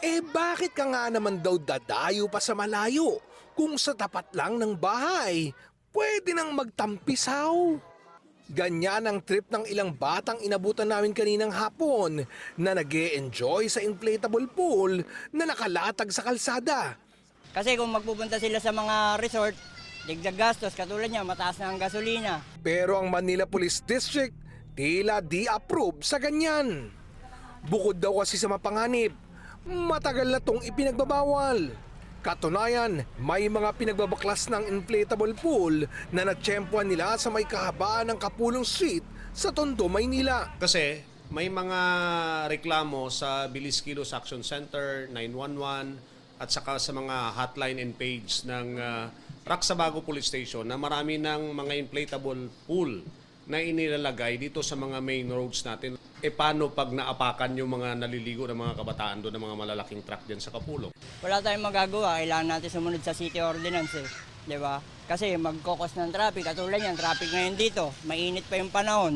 Bakit ka nga naman daw dadayo pa sa malayo kung sa tapat lang ng bahay pwede nang magtampisaw? Ganyan ang trip ng ilang batang inabutan namin kaninang hapon na nag-e-enjoy sa inflatable pool na nakalatag sa kalsada. Kasi kung magpupunta sila sa mga resort, digdag gastos, katulad niya, mataas na ang gasolina. Pero ang Manila Police District tila di approve sa ganyan. Bukod daw kasi sa mapanganib, matagal na tong ipinagbabawal. Katunayan, may mga pinagbabaklas ng inflatable pool na natsyempuan nila sa may kahabaan ng Kapulong Street sa Tondo, Maynila. Kasi may mga reklamo sa Bilis Kilos Action Center, 911 at saka sa mga hotline and page ng Raksabago Police Station na marami ng mga inflatable pool na inilalagay dito sa mga main roads natin. Paano pag naapakan yung mga naliligo ng mga kabataan doon ng mga malalaking truck dyan sa Kapulong? Wala tayong magagawa, kailangan natin sumunod sa city ordinance di ba? Kasi magkokos ng traffic, katulad yan, traffic ngayon dito, mainit pa yung panahon.